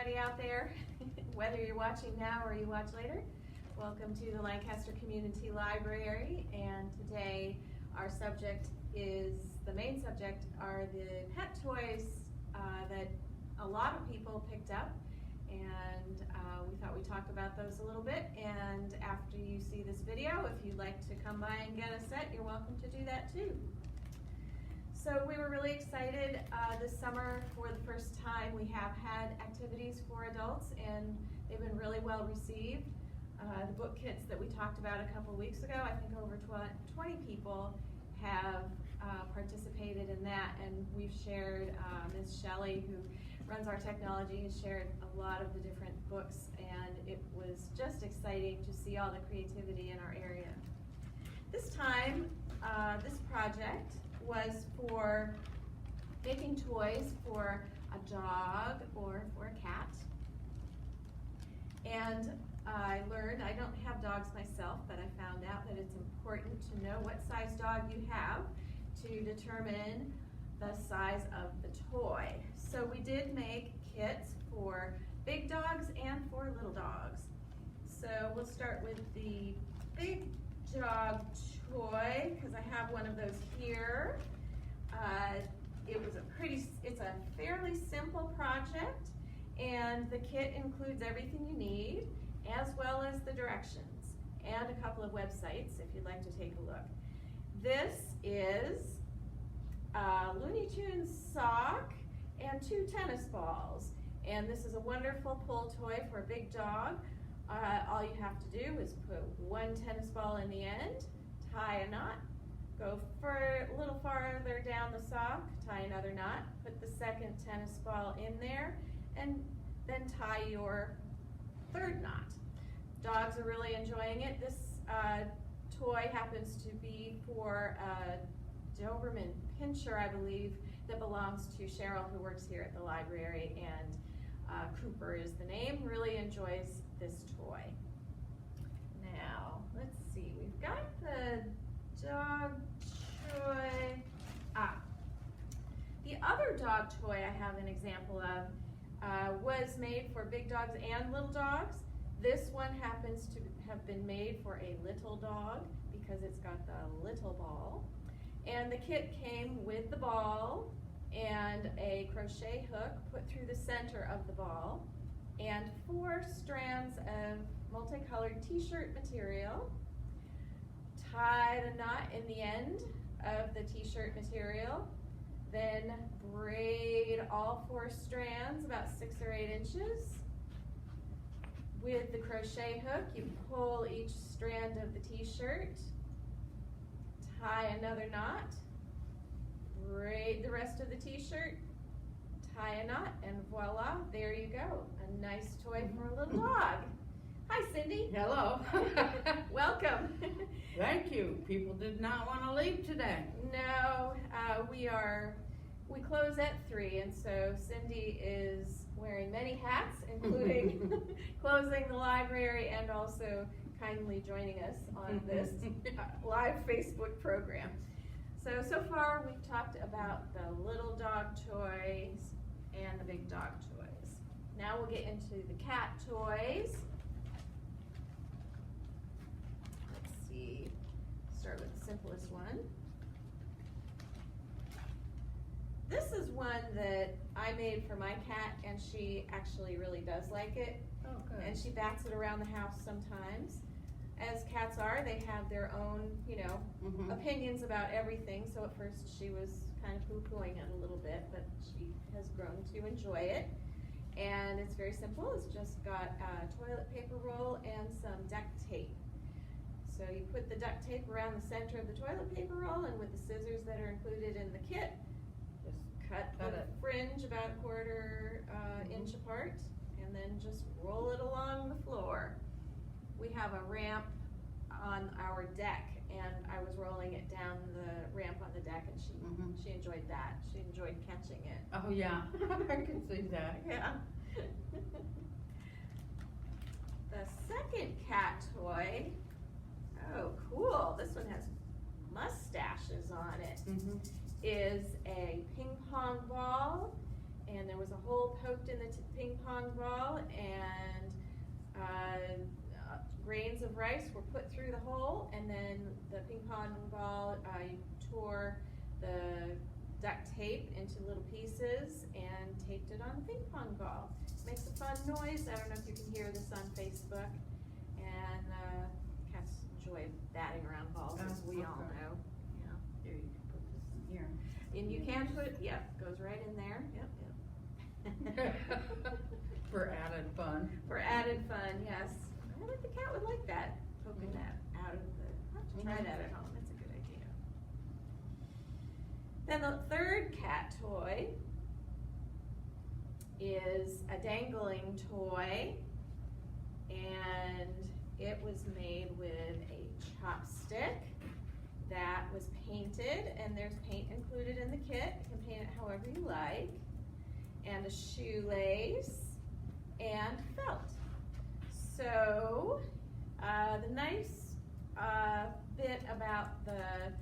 everybody out there, whether you're watching now or you watch later. Welcome to the Lancaster Community Library, and today our subject is, the main subject are the pet toys that a lot of people picked up, and we thought we'd talk about those a little bit. And after you see this video, if you'd like to come by and get a set, you're welcome to do that too. So we were really excited this summer. For the first time, we have had activities for adults, and they've been really well received. The book kits that we talked about a couple weeks ago, I think over 20 people have participated in that, and we've shared, Ms. Shelley, who runs our technology, has shared a lot of the different books, and it was just exciting to see all the creativity in our area. This time, this project was for making toys for a dog or for a cat. And I learned, I don't have dogs myself, but I found out that it's important to know what size dog you have to determine the size of the toy. So we did make kits for big dogs and for little dogs. So we'll start with the big dog toy, because I have one of those here. It's a fairly simple project, and the kit includes everything you need, as well as the directions, and a couple of websites if you'd like to take a look. This is a Looney Tunes sock and 2 tennis balls, and this is a wonderful pull toy for a big dog. All you have to do is put 1 tennis ball in the end, tie a knot, go a little farther down the sock, tie another knot, put the second tennis ball in there, and then tie your 3rd knot. Dogs are really enjoying it. This toy happens to be for a Doberman Pinscher, I believe, that belongs to Cheryl, who works here at the library, and Cooper is the name. Really enjoys this toy. Now, let's see, we've got the dog toy. The other dog toy I have an example of was made for big dogs and little dogs. This one happens to have been made for a little dog because it's got the little ball. And the kit came with the ball and a crochet hook put through the center of the ball, and 4 strands of multicolored t-shirt material. Tied a knot in the end of the t-shirt material, then braid all 4 strands about 6 or 8 inches. With the crochet hook, you pull each strand of the t-shirt, tie another knot, braid the rest of the t-shirt, tie a knot, and voila, there you go. A nice toy for a little dog. Hi, Cindy. Hello. Welcome. Thank you. People did not want to leave today. No, we close at 3, and so Cindy is wearing many hats, including closing the library and also kindly joining us on this live Facebook program. So far we've talked about the little dog toys and the big dog toys. Now we'll get into the cat toys. Let's see, start with the simplest one. This is one that I made for my cat, and she actually really does like it. Oh, good. And she bats it around the house sometimes. As cats are, they have their own, opinions about everything. So at first she was kind of poo-pooing it a little bit, but she has grown to enjoy it. And it's very simple. It's just got a toilet paper roll and some duct tape. So you put the duct tape around the center of the toilet paper roll, and with the scissors that are included in the kit, just cut the fringe about a 1/4 inch apart, and then just roll it along the floor. We have a ramp on our deck, and I was rolling it down the ramp on the deck, and she enjoyed that. She enjoyed catching it. Oh yeah, I can see that. Yeah. The second cat toy, oh cool, this one has mustaches on it, is a ping pong ball and there was a hole poked in the ping pong ball, and grains of rice were put through the hole, and then the ping pong ball, you tore the duct tape into little pieces and taped it on the ping pong ball. Makes a fun noise. I don't know if you can hear this on Facebook. And cats enjoy batting around balls, as we all know. Yeah. Here, you can put this in here. And you can put, goes right in there. Yep. For added fun. For added fun, yes. I think the cat would like that, poking that out of the, I'll have to try that at home. That's a good idea. Then the third cat toy is a dangling toy, and it was made with a chopstick that was painted, and there's paint included in the kit. You can paint it however you like, and a shoelace and felt. So the nice bit about the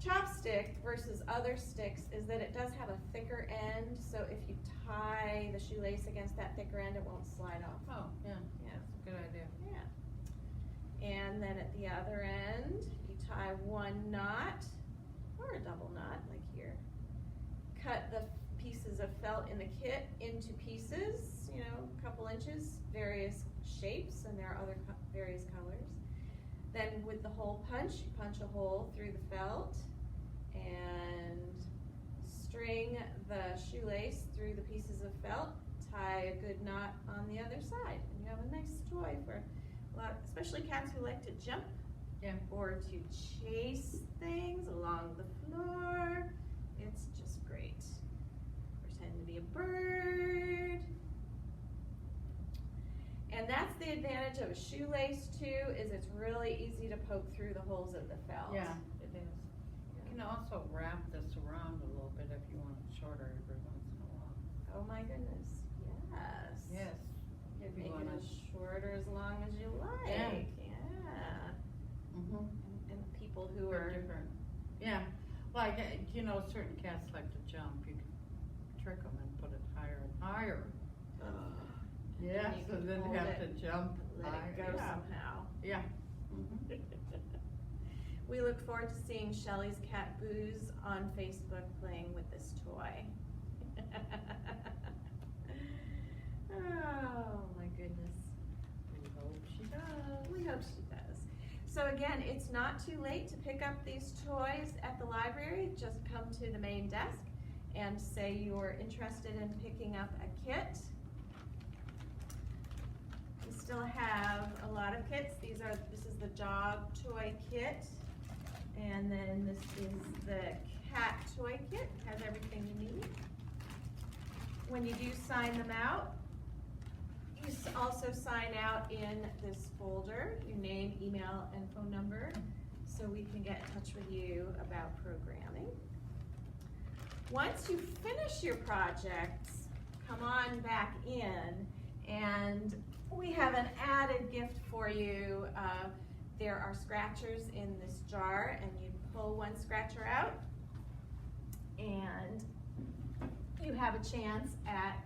chopstick versus other sticks is that it does have a thicker end, so if you tie the shoelace against that thicker end, it won't slide off. Oh, yeah. Yeah. That's a good idea. Yeah. And then at the other end, you tie one knot, or a double knot, like here. Cut the pieces of felt in the kit into pieces, a couple inches, various shapes, and there are other various colors. Then with the hole punch, you punch a hole through the felt and string the shoelace through the pieces of felt, tie a good knot on the other side, and you have a nice toy for a lot, especially cats who like to jump or to chase things along the floor. It's just great. Pretend to be a bird. And that's the advantage of a shoelace too, is it's really easy to poke through the holes of the felt. Yeah, it is. You can also wrap this around a little bit if you want it shorter every once in a while. Oh my goodness, yes. Yes. You If can you make it wanna- as short or as long as you like. Yeah. Mm-hmm. And people who are different. Yeah, like, certain cats like to jump. You can trick them and put it higher and higher. Yeah, you so can then hold have it, to jump let higher. it go somehow. Yeah. Mm-hmm. We look forward to seeing Shelly's cat Booze on Facebook playing with this toy. Oh my goodness. We hope she does. We hope she does. So again, it's not too late to pick up these toys at the library. Just come to the main desk and say you're interested in picking up a kit. We still have a lot of kits. This is the dog toy kit, and then this is the cat toy kit. It has everything you need. When you do sign them out, you also sign out in this folder your name, email, and phone number, so we can get in touch with you about programming. Once you finish your projects, come on back in, and we have an added gift for you. There are scratchers in this jar, and you pull one scratcher out, and you have a chance at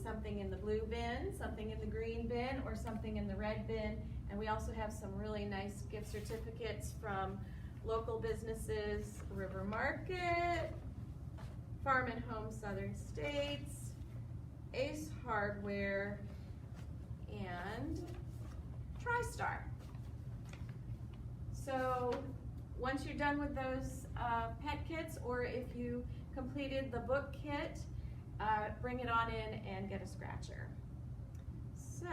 something in the blue bin, something in the green bin, or something in the red bin. And we also have some really nice gift certificates from local businesses, River Market, Farm and Home Southern States, Ace Hardware, and TriStar. So once you're done with those pet kits, or if you completed the book kit, bring it on in and get a scratcher. So,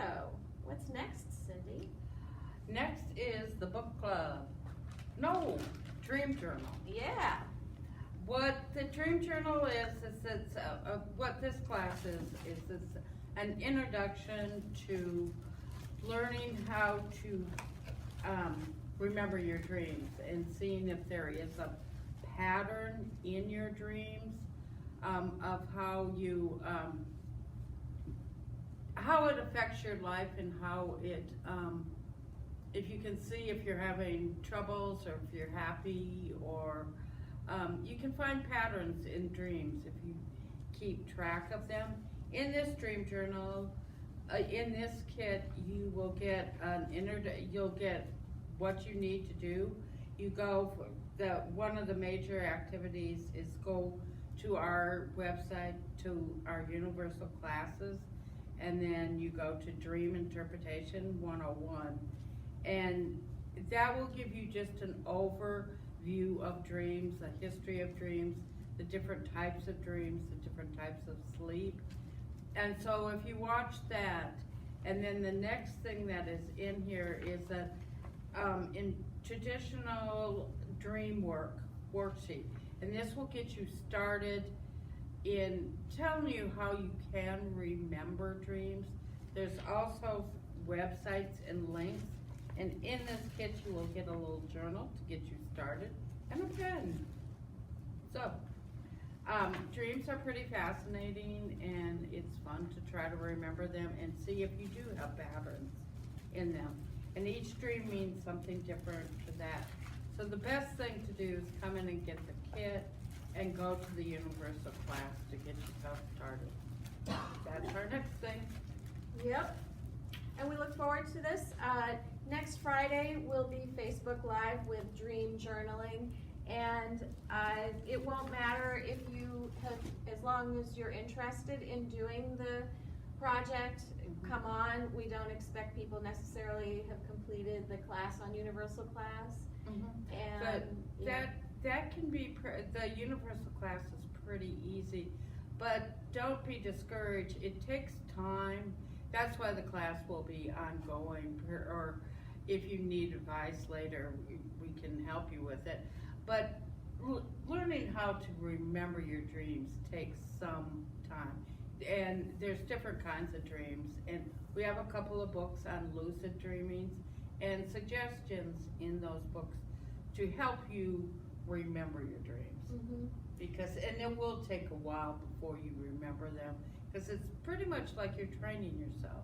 what's next, Cindy? Next is the book club. No, Dream Journal. Yeah. What the Dream Journal is it's what this class is it's an introduction to learning how to remember your dreams and seeing if there is a pattern in your dreams, of how you how it affects your life, and how it if you can see if you're having troubles or if you're happy, or you can find patterns in dreams if you keep track of them. In this dream journal, in this kit, you will get you'll get what you need to do. You go for one of the major activities is go to our website, to our universal classes, and then you go to Dream Interpretation 101. And that will give you just an overview of dreams, the history of dreams, the different types of dreams, the different types of sleep. And so if you watch that, and then the next thing that is in here is a in traditional dream worksheet. And this will get you started in telling you how you can remember dreams. There's also websites and links. And in this kit, you will get a little journal to get you started and a pen. So, dreams are pretty fascinating, and it's fun to try to remember them and see if you do have patterns in them. And each dream means something different to that. So the best thing to do is come in and get the kit and go to the universal class to get yourself started. That's our next thing. Yep. And we look forward to this. Next Friday will be Facebook Live with Dream Journaling. And it won't matter if you have, as long as you're interested in doing the project, come on. We don't expect people necessarily have completed the class on Universal Class. And But that can be, the universal class is pretty easy, but don't be discouraged. It takes time. That's why the class will be ongoing, or if you need advice later, we can help you with it. But learning how to remember your dreams takes some time. And there's different kinds of dreams. And we have a couple of books on lucid dreaming and suggestions in those books to help you remember your dreams. And it will take a while before you remember them, because it's pretty much like you're training yourself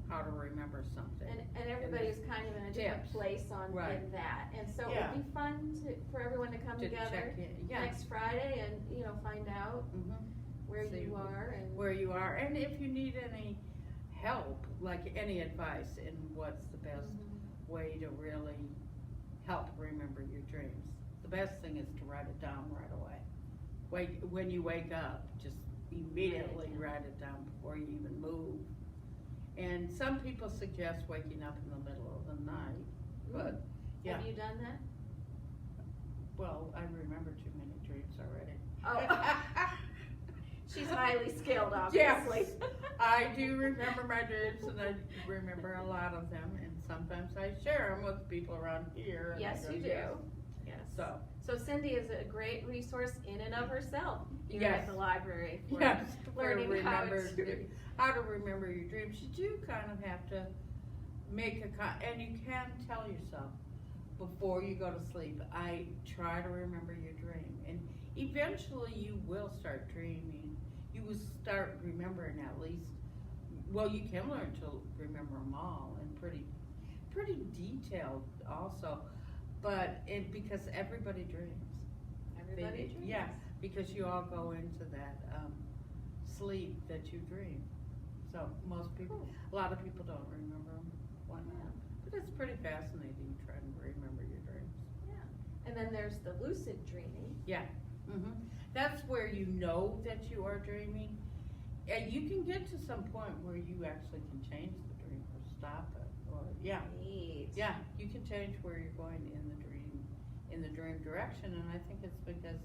how to remember something. And everybody is kind of in a different place in that. And so it would be fun for everyone to come together next Friday and find out where you are and if you need any help, like any advice in what's the best way to really help remember your dreams. The best thing is to write it down right away. When you wake up, just immediately write it down before you even move. And some people suggest waking up in the middle of the night, but Have you done that? Well, I remember too many dreams already. Oh. She's highly skilled, obviously. Yes, I do remember my dreams, and I remember a lot of them, and sometimes I share them with people around here. Yes, you do. Yes. So Cindy is a great resource in and of herself here at the library for learning how to remember your dreams. You do kind of have to make and you can tell yourself before you go to sleep, I try to remember your dream, and eventually you will start dreaming. You will start remembering at least, well, you can learn to remember them all, and pretty detailed also, but because everybody dreams. Everybody dreams. Yeah, because you all go into that sleep that you dream. So most people, a lot of people don't remember them. Why not? But it's pretty fascinating trying to remember your dreams. Yeah. And then there's the lucid dreaming. Yeah. That's where you know that you are dreaming. And you can get to some point where you actually can change the dream or stop it. Or Neat. Yeah, you can change where you're going in the dream direction, and I think it's because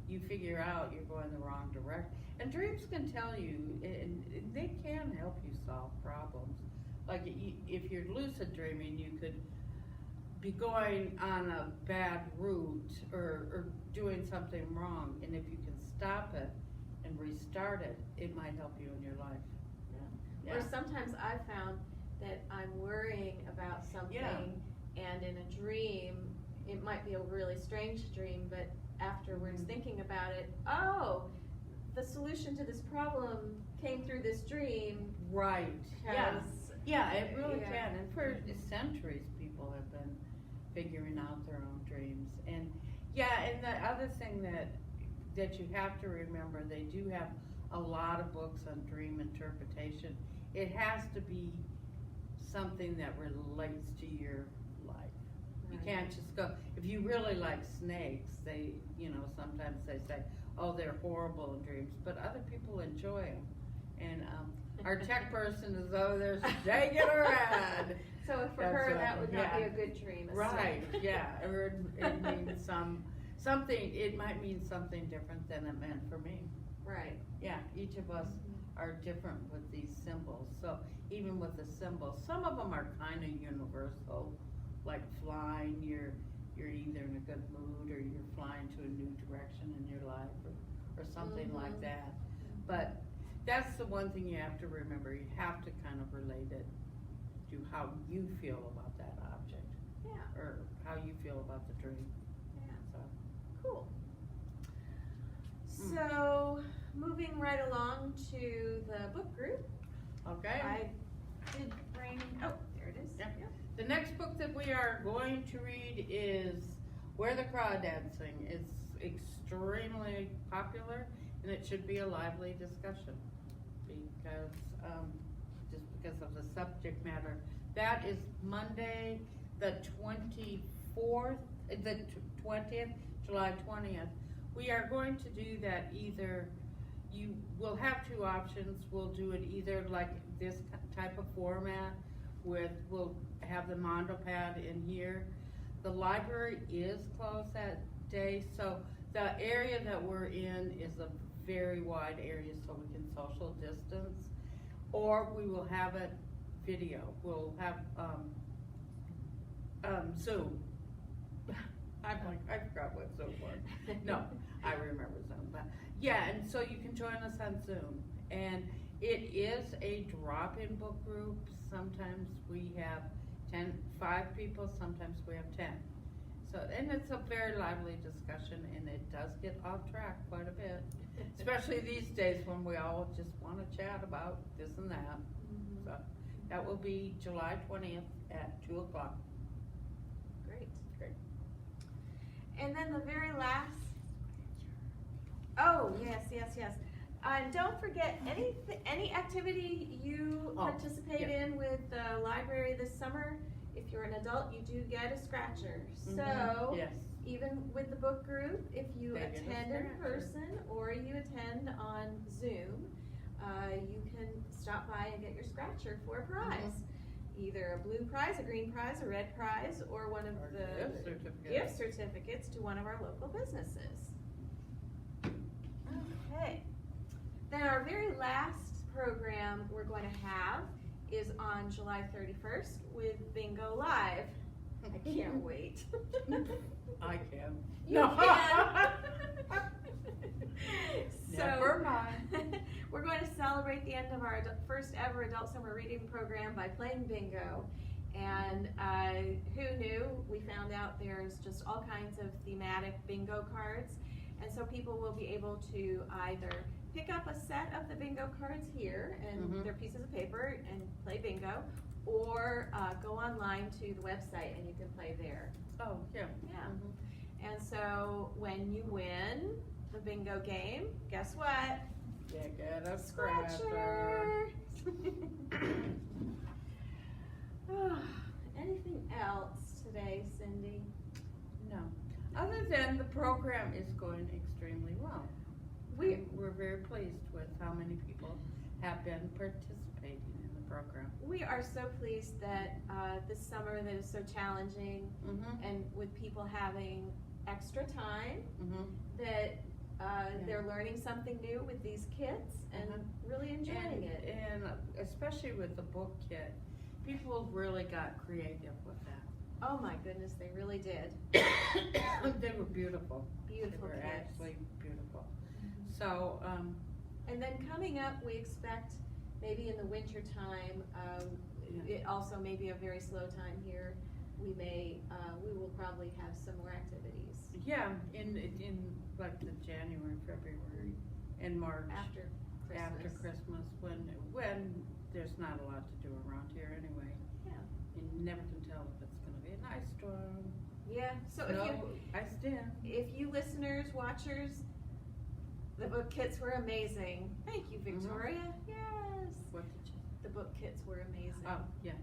you figure out you're going the wrong direction. And dreams can tell you, and they can help you solve problems. Like if you're lucid dreaming, you could be going on a bad route or doing something wrong, and if you can stop it and restart it, it might help you in your life. Yeah. Or sometimes I've found that I'm worrying about something, and in a dream, it might be a really strange dream, but afterwards thinking about it, the solution to this problem came through this dream. Right. Yeah, it really can. And for centuries, people have been figuring out their own dreams. And and the other thing that you have to remember, they do have a lot of books on dream interpretation. It has to be something that relates to your life. You Right. can't just go, if you really like snakes, they, sometimes they say, oh, they're horrible in dreams, but other people enjoy them. And our tech person is over there shaking her head. So for That's her, right, that would not be yeah. a good dream. a Right, snake. yeah, or it means something, it might mean something different than it meant for me. Right. Yeah, each of us are different with these symbols, so even with the symbols, some of them are kind of universal, like flying, you're either in a good mood or you're flying to a new direction in your life or something like that. But that's the one thing you have to remember, you have to kind of relate it to how you feel about that object, Yeah. or how you feel about the dream, Yeah. so. Cool. So, moving right along to the book group, Okay? I did bring, oh, there it is. Yeah. The next book that we are going to read is Where the Crawdancing. It's extremely popular, and it should be a lively discussion because, just because of the subject matter. That is Monday, the 24th, the 20th, July 20th. We are going to do that either, you will have two options. We'll do it either like this type of format with, we'll have the Mondo pad in here. The library is closed that day, so the area that we're in is a very wide area, so we can social distance. Or we will have it video. We'll have Zoom. I'm like, I forgot what Zoom was. No, I remember Zoom, but yeah, and so you can join us on Zoom. And it is a drop-in book group. Sometimes we have 5 people, sometimes we have 10. So, and it's a very lively discussion, and it does get off track quite a bit. Especially these days when we all just want to chat about this and that. So that will be July 20th at 2 o'clock. Great. Great. And then the very last, oh, yes. Don't forget, any activity you participate in with the library this summer, if you're an adult, you do get a scratcher. So, Yes. even with the book group, if you They get a attend in scratcher. person or you attend on Zoom, you can stop by and get your scratcher for a prize. Either a blue prize, a green prize, a red prize, or one of Or the gift certificates to one of our local businesses. Okay. Then our very last program we're going to have is on July 31st with Bingo Live. I can't wait. I can. You No. can. Never mind. We're going to celebrate the end of our first ever adult summer reading program by playing bingo. And who knew? We found out there's just all kinds of thematic bingo cards. And so people will be able to either pick up a set of the bingo cards here, and they're pieces of paper, and play bingo, or go online to the website and you can play there. Oh, yeah. Yeah. And so when you win the bingo game, guess what? You get a scratcher. Anything else today, Cindy? No. Other than the program is going extremely well. We're very pleased with how many people have been participating in the program. We are so pleased that this summer that is so challenging, and with people having extra time, that they're learning something new with these kits and really enjoying it. And especially with the book kit, people really got creative with that. Oh my goodness, they really did. They were beautiful. Beautiful They were kits. actually beautiful. So, And then coming up, we expect maybe in the winter time, it also may be a very slow time here. We will probably have some more activities yeah, in like the January, February, and March. after Christmas. After Christmas, when there's not a lot to do around here anyway. Yeah. You never can tell if it's gonna be a nice storm. Yeah, so No, I stand. if you listeners, watchers, The book kits were amazing. Thank you, Victoria. Yes. What did you? The book kits were amazing. Oh, yeah.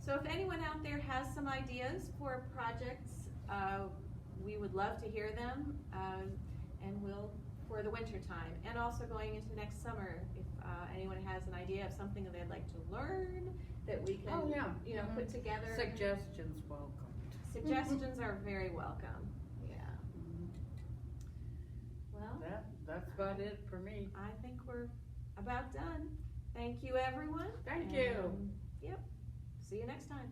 So if anyone out there has some ideas for projects, we would love to hear them, and we'll, for the winter time, and also going into next summer, if anyone has an idea of something that they'd like to learn, that we can, Oh, yeah. you know, put together. Suggestions welcomed. Suggestions are very welcome, yeah. Well, That's about it for me. I think we're about done. Thank you, everyone. Thank you. Yep, see you next time.